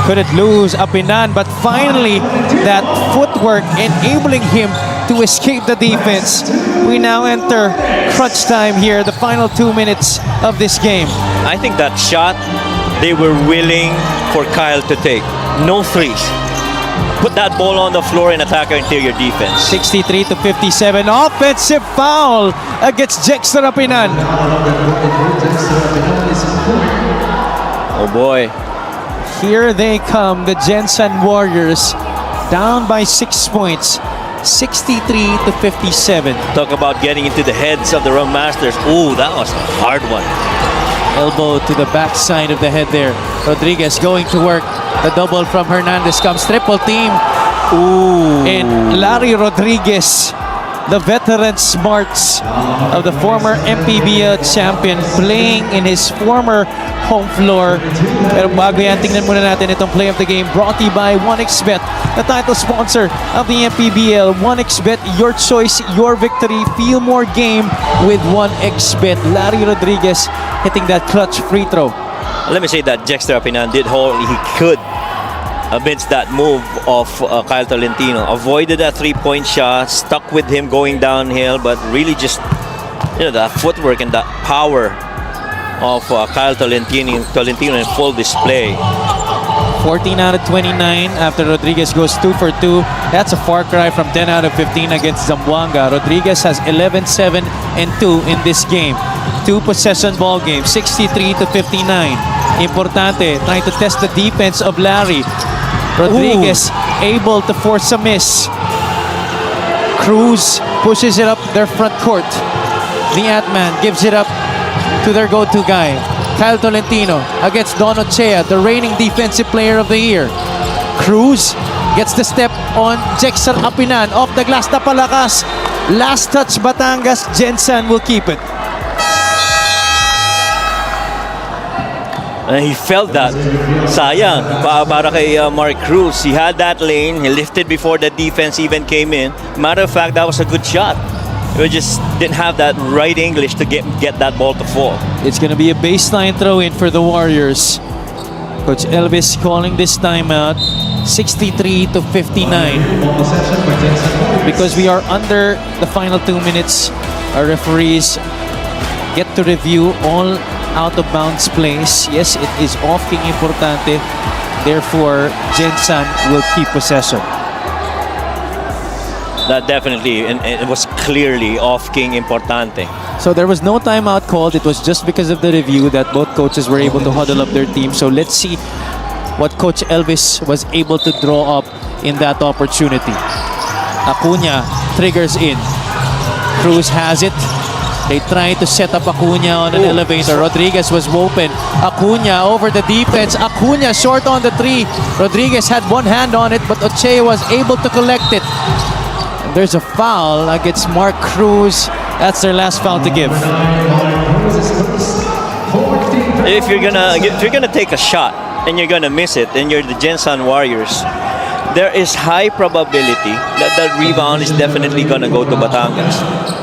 couldn't lose Apinan, but finally that footwork enabling him to escape the defense. We now enter crunch time here, the final 2 minutes of this game. I think that shot, they were willing for Kyle to take. No threes. Put that ball on the floor and attack our interior defense. 63 to 57, offensive foul against Jexter Apinan. Oh boy. Here they come, the GENSAN Warriors, down by 6 points, 63 to 57. Talk about getting into the heads of the Rum Masters. Ooh, that was a hard one. Elbow to the backside of the head there. Rodriguez going to work. The double from Hernandez comes, triple team. Ooh. And Larry Rodriguez, the veteran smarts of the former MPBL champion, playing in his former home floor. Pero bago yan, tingnan muna natin itong play of the game, brought to you by 1xBet, the title sponsor of the MPBL. 1xBet, your choice, your victory. Feel more game with 1xBet. Larry Rodriguez hitting that clutch free throw. Let me say that Jexter Apinan did all he could amidst that move of Kyle Tolentino. Avoided that three-point shot, stuck with him going downhill, but really just, that footwork and that power of Kyle Tolentino in full display. 14 out of 29 after Rodriguez goes 2 for 2. That's a far cry from 10 out of 15 against Zamboanga. Rodriguez has 11, 7, and 2 in this game. 2-possession ball game, 63 to 59. Importante, trying to test the defense of Larry. Rodriguez able to force a miss. Cruz pushes it up their front court. The Ant-Man gives it up to their go-to guy, Kyle Tolentino, against Don Ochea, the reigning defensive player of the year. Cruz gets the step on Jexter Apinan. Off the glass, napalakas. Last touch, Batangas. GENSAN will keep it. And he felt that. Sayang. Para kay Mark Cruz. He had that lane. He lifted before the defense even came in. Matter of fact, that was a good shot. We just didn't have that right English to get that ball to fall. It's going to be a baseline throw-in for the Warriors. Coach Elvis calling this timeout. 63 to 59. Because we are under the final 2 minutes, our referees get to review all out-of-bounds plays. Yes, it is off-king importante. Therefore, GENSAN will keep possession. That definitely, and it was clearly off-king importante. So there was no timeout called. It was just because of the review that both coaches were able to huddle up their team. So let's see what Coach Elvis was able to draw up in that opportunity. Acuna triggers in. Cruz has it. They try to set up Acuna on an elevator. Rodriguez was open. Acuna over the defense. Acuna short on the three. Rodriguez had one hand on it, but Ochea was able to collect it. And there's a foul against Mark Cruz. That's their last foul to give. If you're gonna take a shot and you're gonna miss it, and you're the GENSAN Warriors, there is high probability that that rebound is definitely gonna go to Batangas.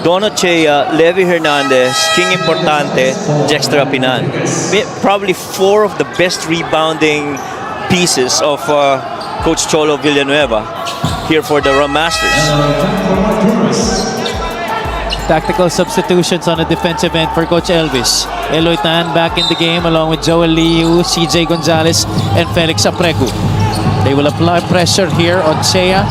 Don Ochea, Levi Hernandez, King Importante, Jexter Apinan. Probably 4 of the best rebounding pieces of Coach Cholo Villanueva here for the Rum Masters. Tactical substitutions on the defensive end for Coach Elvis. Eloy Tan back in the game along with Joel Liu, CJ Gonzalez, and Felix Aprecu. They will apply pressure here on Ochea,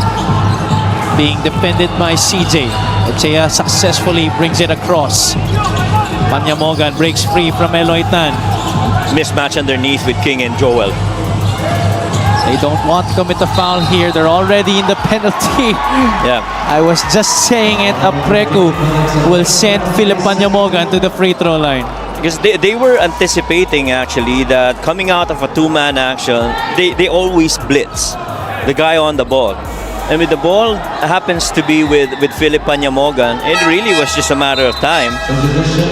being defended by CJ. Ochea successfully brings it across. Panyamogan breaks free from Eloy Tan. Mismatch underneath with King and Joel. They don't want to commit a foul here. They're already in the penalty. Yeah. I was just saying it. Aprecu will send Philip Panyamogan to the free throw line. Because they were anticipating actually that coming out of a two-man action, they always blitz the guy on the ball. And with the ball happens to be with Philip Panyamogan, it really was just a matter of time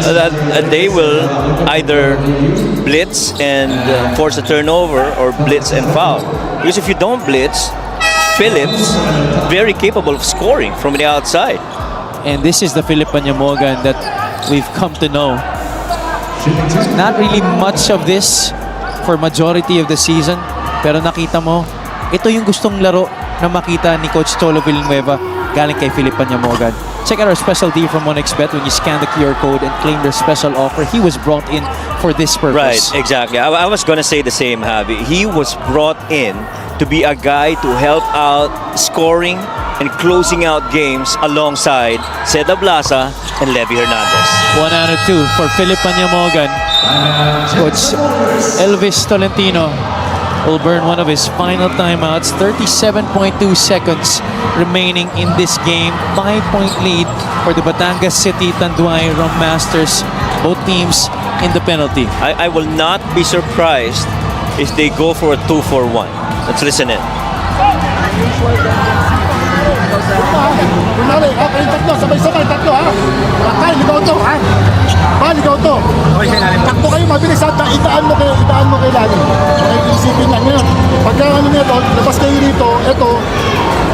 that they will either blitz and force a turnover or blitz and foul. Because if you don't blitz, Philip's very capable of scoring from the outside. And this is the Philip Panyamogan that we've come to know. Not really much of this for majority of the season. Pero nakita mo, ito yung gustong laro na makita ni Coach Cholo Villanueva galing kay Philip Panyamogan. Check out our special deal from 1xBet. When you scan the QR code and claim their special offer, he was brought in for this purpose. Right, exactly. I was going to say the same, Javi. He was brought in to be a guy to help out scoring and closing out games alongside Seda Blasa and Levy Hernandez. 1 out of 2 for Philip Panyamogan. Coach Elvis Tolentino will burn one of his final timeouts. 37.2 seconds remaining in this game. 5-point lead for the Batangas City Tanduay Rum Masters. Both teams in the penalty. I will not be surprised if they go for a 2-4-1. Let's listen in. Kunwari, ha? Kayong tatlo, sabay-sabay, tatlo, ha? Kyle, ligaw to, ha? Ligaw to. Takbo kayo, mabilis, ha? Itaan mo kay Lani. Okay, isipin lang ngayon. Pagka ano nito, labas kayo rito, eto,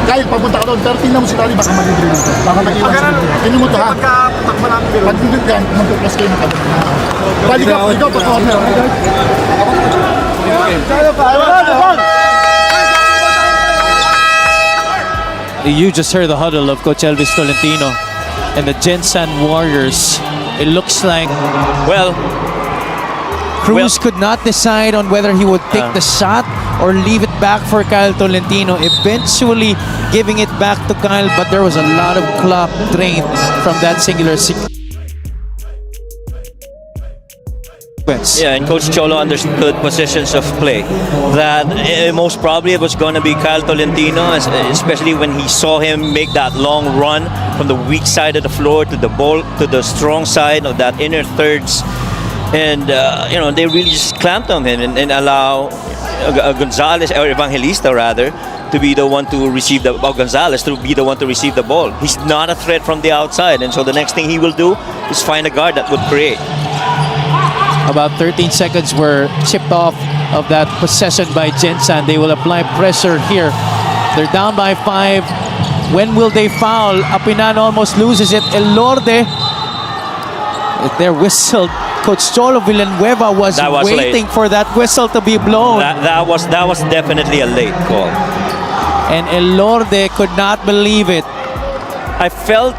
Kyle, papunta ka doon, pero tingnan mo si Lani, baka mag-libre dito. Baka mag-iwan si Lani. Tingnan mo to, ha? Pag dito yan, mag-plus kayo na kami. Ligaw, pa-corner. Kaya pa, You just heard the huddle of Coach Elvis Tolentino and the GENSAN Warriors. It looks like Well, Cruz could not decide on whether he would take the shot or leave it back for Kyle Tolentino. Eventually giving it back to Kyle, but there was a lot of clock drained from that singular sequence. yeah, and Coach Cholo understood positions of play. That most probably it was going to be Kyle Tolentino, especially when he saw him make that long run from the weak side of the floor to the ball to the strong side of that inner thirds, and they really just clamped on him and allow Gonzalez or Evangelista rather to be the one to receive the Gonzalez to be the one to receive the ball. He's not a threat from the outside, and so the next thing he will do is find a guard that would create. About 13 seconds were chipped off of that possession by GENSAN. They will apply pressure here. They're down by 5. When will they foul? Apinan almost loses it. Elorde, they're whistled. Coach Cholo Villanueva was waiting for that whistle to be blown. That was definitely a late call. And Elorde could not believe it. I felt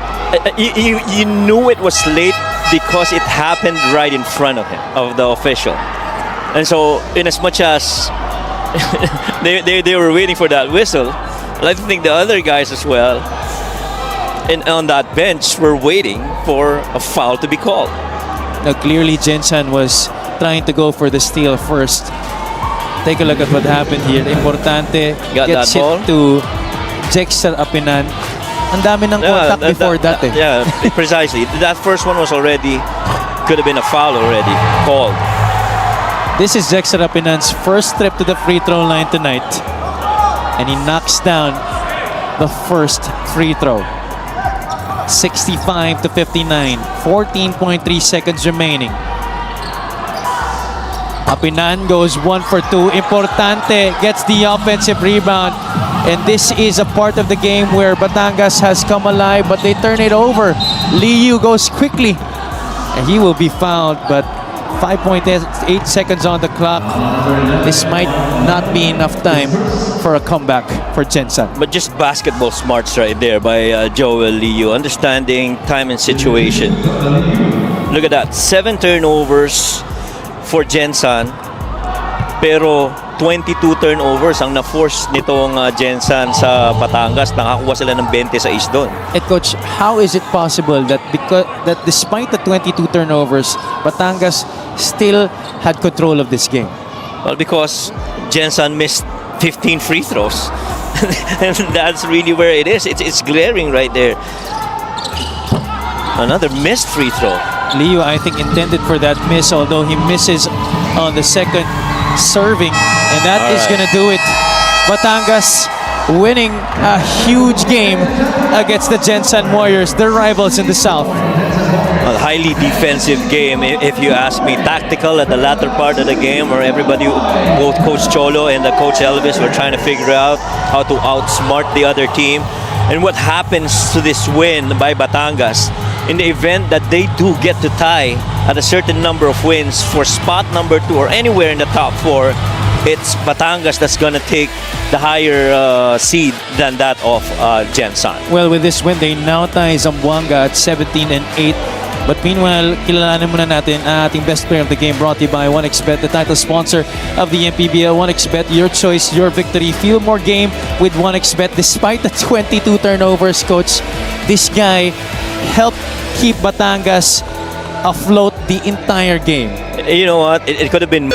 you knew it was late because it happened right in front of him, of the official. And so, in as much as they were waiting for that whistle, I think the other guys as well and on that bench were waiting for a foul to be called. Now, clearly, GENSAN was trying to go for the steal first. Take a look at what happened here. Importante gets it to Jexter Apinan. Ang dami ng contact before that. Yeah, precisely. That first one was already, could have been a foul already called. This is Jexter Apinan's first trip to the free throw line tonight. And he knocks down the first free throw. 65 to 59. 14.3 seconds remaining. Apinan goes 1 for 2. Importante gets the offensive rebound. And this is a part of the game where Batangas has come alive, but they turn it over. Liu goes quickly, and he will be fouled, but 5.8 seconds on the clock. This might not be enough time for a comeback for GENSAN. But just basketball smarts right there by Joel Liu, understanding time and situation. Look at that, 7 turnovers for GENSAN, pero 22 turnovers ang na-force nitong GENSAN sa Batangas. Nakakuha sila ng 26 doon. And coach, how is it possible that despite the 22 turnovers, Batangas still had control of this game? Well, because GENSAN missed 15 free throws. And that's really where it is. It's glaring right there. Another missed free throw. Leo, I think, intended for that miss, although he misses on the second serving, and that is going to do it. Batangas winning a huge game against the GENSAN Warriors, their rivals in the South. A highly defensive game, if you ask me. Tactical at the latter part of the game, where everybody, both Coach Cholo and the Coach Elvis, were trying to figure out how to outsmart the other team. And what happens to this win by Batangas in the event that they do get to tie at a certain number of wins for spot number 2 or anywhere in the top 4, it's Batangas that's going to take the higher seed than that of GENSAN. Well, with this win, they now tie Zamboanga at 17-8. But meanwhile, kilalanin muna natin ang ating best player of the game, brought to you by 1xBet, the title sponsor of the MPBL. 1xBet, your choice, your victory. Feel more game with 1xBet. Despite the 22 turnovers, coach, this guy helped keep Batangas afloat the entire game. You know what? It could have been